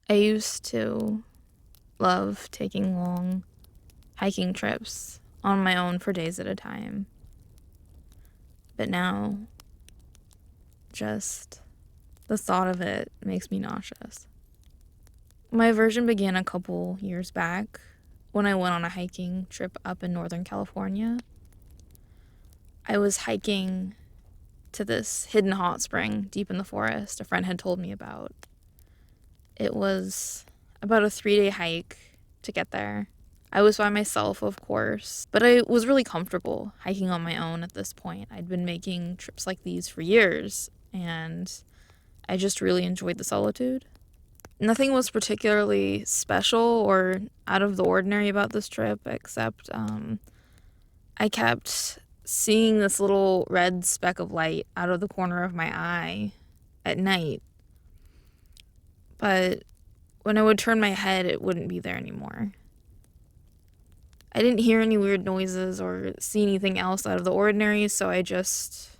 I used to love taking long hiking trips on my own for days at a time. But now, just the thought of it makes me nauseous. My aversion began a couple years back when I went on a hiking trip up in Northern California. I was hiking to this hidden hot spring deep in the forest a friend had told me about. It was about a 3-day hike to get there. I was by myself, of course, but I was really comfortable hiking on my own at this point. I'd been making trips like these for years, and I just really enjoyed the solitude. Nothing was particularly special or out of the ordinary about this trip, except I kept seeing this little red speck of light out of the corner of my eye at night. But when I would turn my head, it wouldn't be there anymore. I didn't hear any weird noises or see anything else out of the ordinary, so I just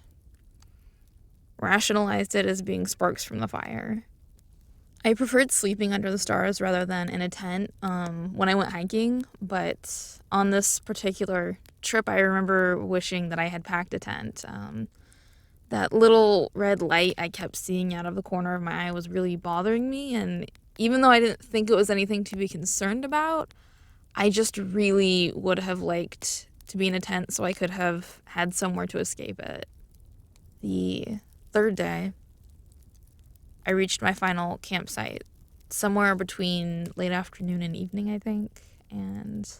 rationalized it as being sparks from the fire. I preferred sleeping under the stars rather than in a tent when I went hiking, but on this particular trip, I remember wishing that I had packed a tent. That little red light I kept seeing out of the corner of my eye was really bothering me, and even though I didn't think it was anything to be concerned about, I just really would have liked to be in a tent so I could have had somewhere to escape it. The third day, I reached my final campsite, somewhere between late afternoon and evening, I think. And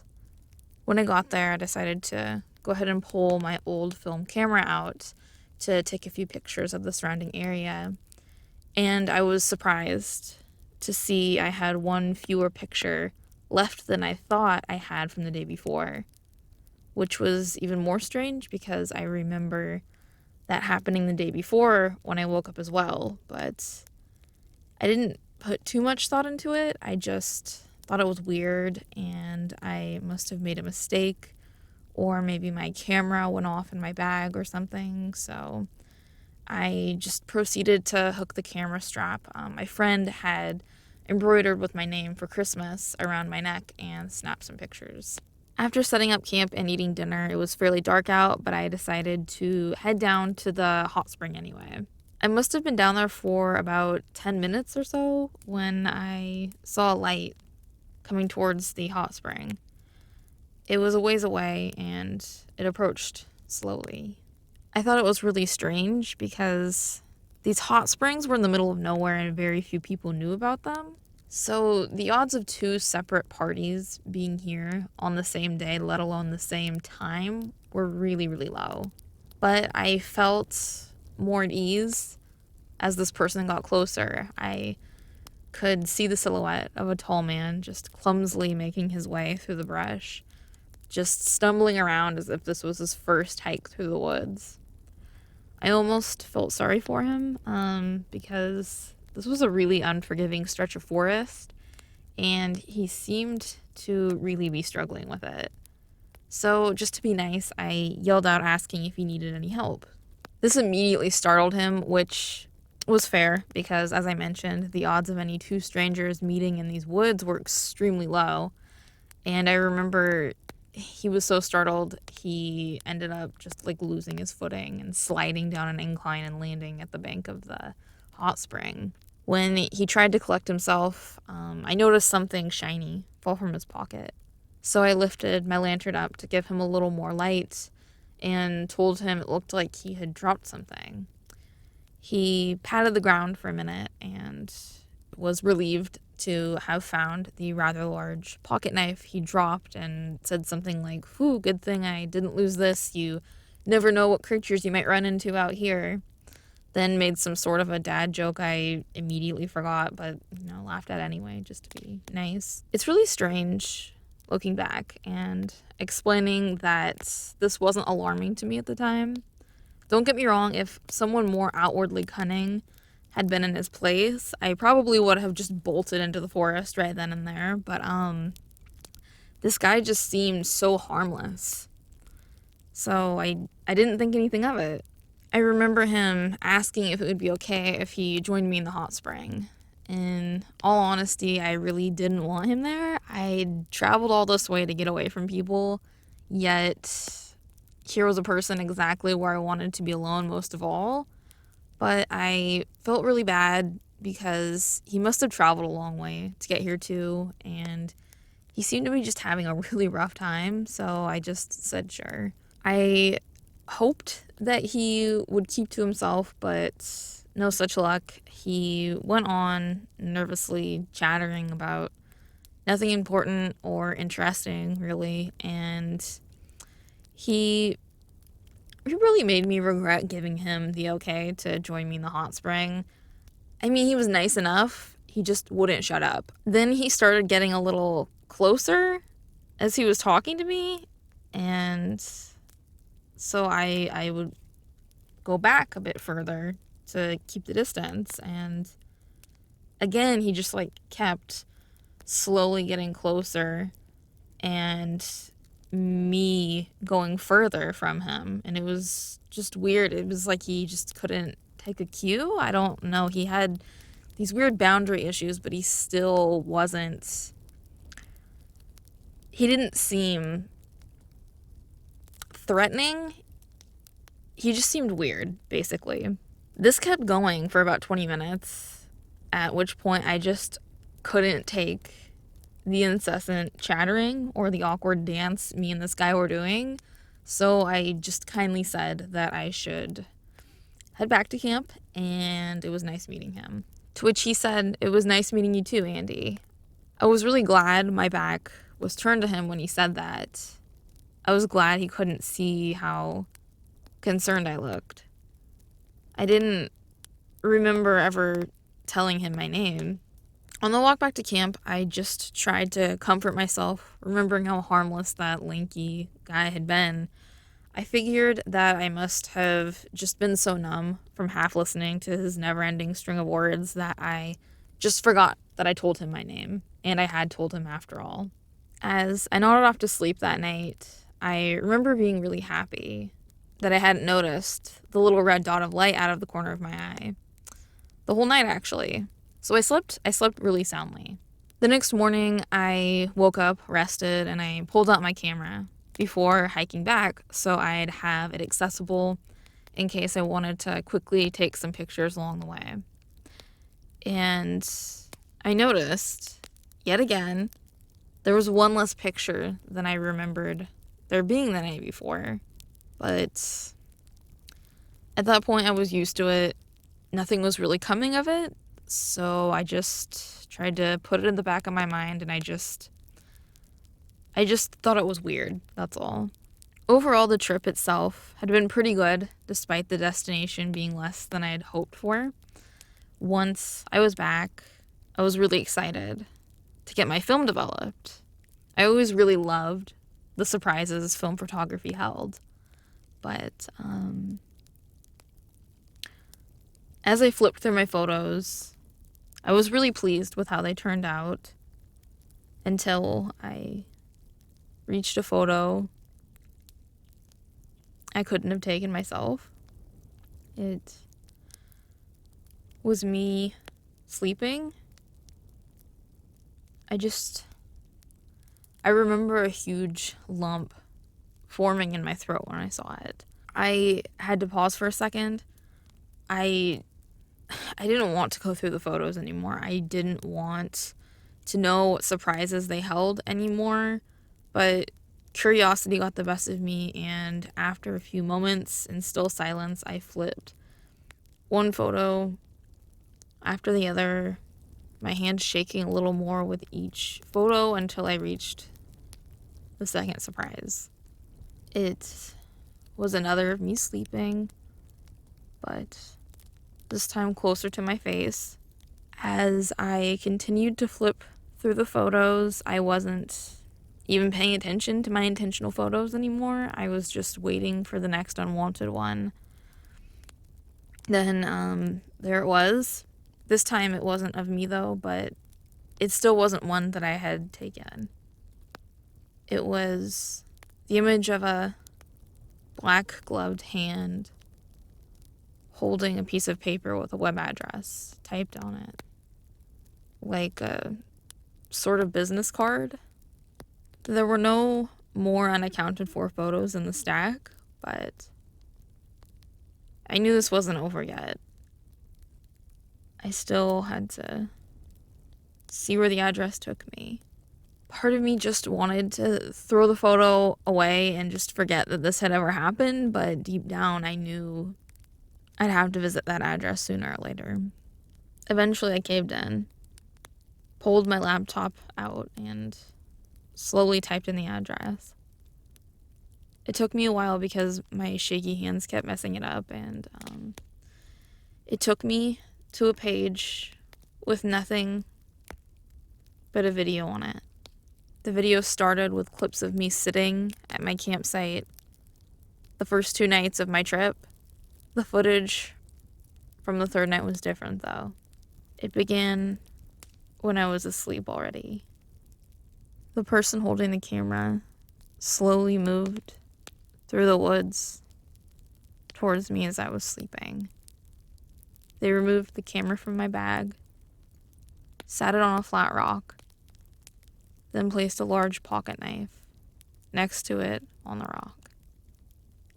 when I got there, I decided to go ahead and pull my old film camera out to take a few pictures of the surrounding area. And I was surprised to see I had one fewer picture left than I thought I had from the day before, which was even more strange because I remember that happening the day before when I woke up as well, but I didn't put too much thought into it. I just thought it was weird and I must have made a mistake, or maybe my camera went off in my bag or something. So I just proceeded to hook the camera strap my friend had embroidered with my name for Christmas around my neck and snapped some pictures. After setting up camp and eating dinner, it was fairly dark out, but I decided to head down to the hot spring anyway. I must have been down there for about 10 minutes or so when I saw a light coming towards the hot spring. It was a ways away and it approached slowly. I thought it was really strange because these hot springs were in the middle of nowhere and very few people knew about them. So the odds of two separate parties being here on the same day, let alone the same time, were really, really low. But I felt more at ease as this person got closer. I could see the silhouette of a tall man just clumsily making his way through the brush, just stumbling around as if this was his first hike through the woods. I almost felt sorry for him because this was a really unforgiving stretch of forest, and he seemed to really be struggling with it. So just to be nice, I yelled out asking if he needed any help. This immediately startled him, which was fair because, as I mentioned, the odds of any two strangers meeting in these woods were extremely low. And I remember he was so startled, he ended up just like losing his footing and sliding down an incline and landing at the bank of the hot spring. When he tried to collect himself, I noticed something shiny fall from his pocket. So I lifted my lantern up to give him a little more light and told him it looked like he had dropped something. He patted the ground for a minute and was relieved to have found the rather large pocket knife he dropped and said something like, "Whew, good thing I didn't lose this. You never know what creatures you might run into out here." Then made some sort of a dad joke I immediately forgot, but, laughed at anyway, just to be nice. It's really strange looking back and explaining that this wasn't alarming to me at the time. Don't get me wrong, if someone more outwardly cunning had been in his place, I probably would have just bolted into the forest right then and there, but this guy just seemed so harmless. So I didn't think anything of it. I remember him asking if it would be okay if he joined me in the hot spring, In all honesty, I really didn't want him there. I traveled all this way to get away from people, yet here was a person exactly where I wanted to be alone most of all. But I felt really bad because he must have traveled a long way to get here too, and he seemed to be just having a really rough time, so I just said sure. I hoped that he would keep to himself, but no such luck. He went on nervously chattering about nothing important or interesting, really, and he really made me regret giving him the okay to join me in the hot spring. I mean, he was nice enough, he just wouldn't shut up. Then he started getting a little closer as he was talking to me, and so I would go back a bit further to keep the distance, and again he just like kept slowly getting closer and me going further from him, and it was just weird. It was like he just couldn't take a cue. I don't know, he had these weird boundary issues, but he still wasn't, he didn't seem threatening. He just seemed weird, basically. This kept going for about 20 minutes, at which point I just couldn't take the incessant chattering or the awkward dance me and this guy were doing. So I just kindly said that I should head back to camp, and it was nice meeting him. To which he said, "It was nice meeting you too, Andy." I was really glad my back was turned to him when he said that. I was glad he couldn't see how concerned I looked. I didn't remember ever telling him my name. On the walk back to camp, I just tried to comfort myself, remembering how harmless that lanky guy had been. I figured that I must have just been so numb from half listening to his never-ending string of words that I just forgot that I told him my name, and I had told him after all. As I nodded off to sleep that night, I remember being really happy that I hadn't noticed the little red dot of light out of the corner of my eye. The whole night, actually. So I slept really soundly. The next morning, I woke up, rested, and I pulled out my camera before hiking back so I'd have it accessible in case I wanted to quickly take some pictures along the way. And I noticed, yet again, there was one less picture than I remembered there being the night before. But at that point, I was used to it. Nothing was really coming of it, so I just tried to put it in the back of my mind, and I just thought it was weird, that's all. Overall, the trip itself had been pretty good, despite the destination being less than I had hoped for. Once I was back, I was really excited to get my film developed. I always really loved the surprises film photography held. But as I flipped through my photos, I was really pleased with how they turned out until I reached a photo I couldn't have taken myself. It was me sleeping. I remember a huge lump forming in my throat when I saw it. I had to pause for a second. I didn't want to go through the photos anymore. I didn't want to know what surprises they held anymore, but curiosity got the best of me, and after a few moments in still silence, I flipped one photo after the other, my hand shaking a little more with each photo until I reached the second surprise. It was another of me sleeping, but this time closer to my face. As I continued to flip through the photos, I wasn't even paying attention to my intentional photos anymore. I was just waiting for the next unwanted one. Then there it was. This time it wasn't of me though, but it still wasn't one that I had taken. It was the image of a black gloved hand holding a piece of paper with a web address typed on it. like a sort of business card. There were no more unaccounted for photos in the stack, but I knew this wasn't over yet. I still had to see where the address took me. Part of me just wanted to throw the photo away and just forget that this had ever happened, but deep down I knew I'd have to visit that address sooner or later. Eventually I caved in, pulled my laptop out, and slowly typed in the address. It took me a while because my shaky hands kept messing it up, and it took me to a page with nothing but a video on it. The video started with clips of me sitting at my campsite the first 2 nights of my trip. The footage from the 3rd night was different, though. It began when I was asleep already. The person holding the camera slowly moved through the woods towards me as I was sleeping. They removed the camera from my bag, sat it on a flat rock, then placed a large pocket knife next to it on the rock.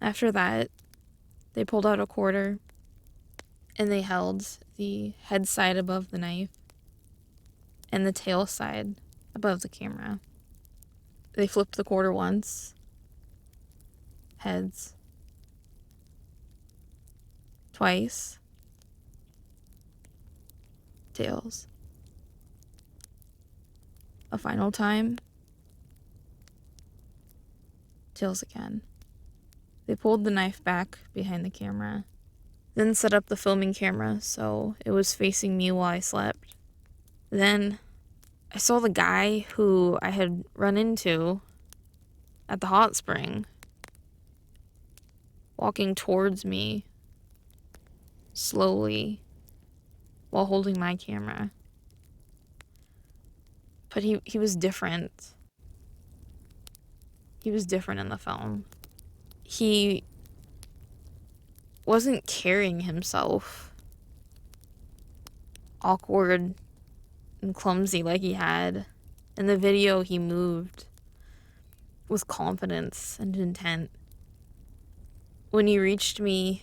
After that, they pulled out a quarter and they held the head side above the knife and the tail side above the camera. They flipped the quarter once, heads, twice, tails. A final time, tails again. They pulled the knife back behind the camera, then set up the filming camera so it was facing me while I slept. Then I saw the guy who I had run into at the hot spring walking towards me slowly while holding my camera. But he was different. He was different in the film. He wasn't carrying himself awkward and clumsy like he had. In the video, he moved with confidence and intent. When he reached me,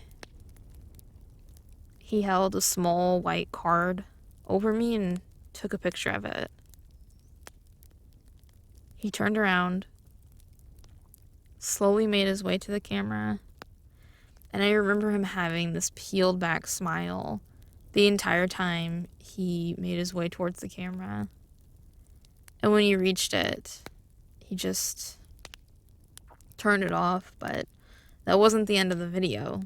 he held a small white card over me and took a picture of it. He turned around, slowly made his way to the camera, and I remember him having this peeled back smile the entire time he made his way towards the camera. And when he reached it, he just turned it off, but that wasn't the end of the video.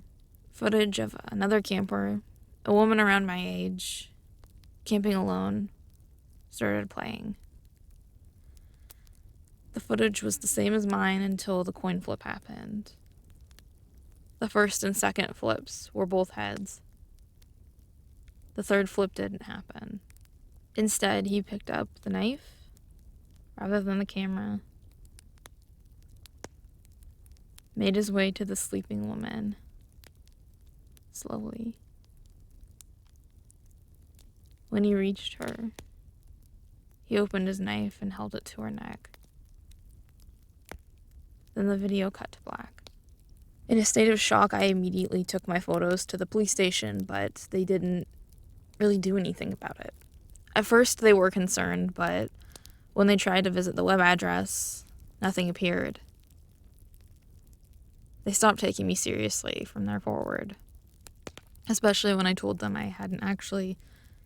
Footage of another camper, a woman around my age, camping alone, started playing. The footage was the same as mine until the coin flip happened. The first and second flips were both heads. The third flip didn't happen. Instead, he picked up the knife rather than the camera, made his way to the sleeping woman slowly. When he reached her, he opened his knife and held it to her neck. Then the video cut to black. In a state of shock, I immediately took my photos to the police station, but they didn't really do anything about it. At first, they were concerned, but when they tried to visit the web address, nothing appeared. They stopped taking me seriously from there forward, especially when I told them I hadn't actually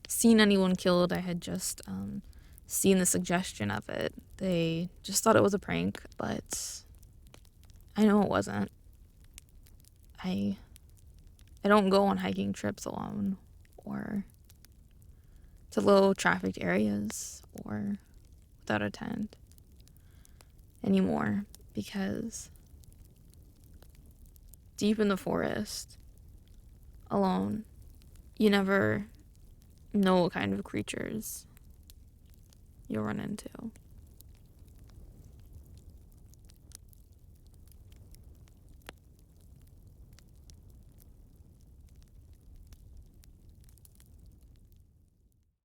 seen anyone killed. I had just seen the suggestion of it. They just thought it was a prank, but I know it wasn't. I don't go on hiking trips alone or to low trafficked areas or without a tent anymore, because deep in the forest, alone, you never know what kind of creatures you'll run into.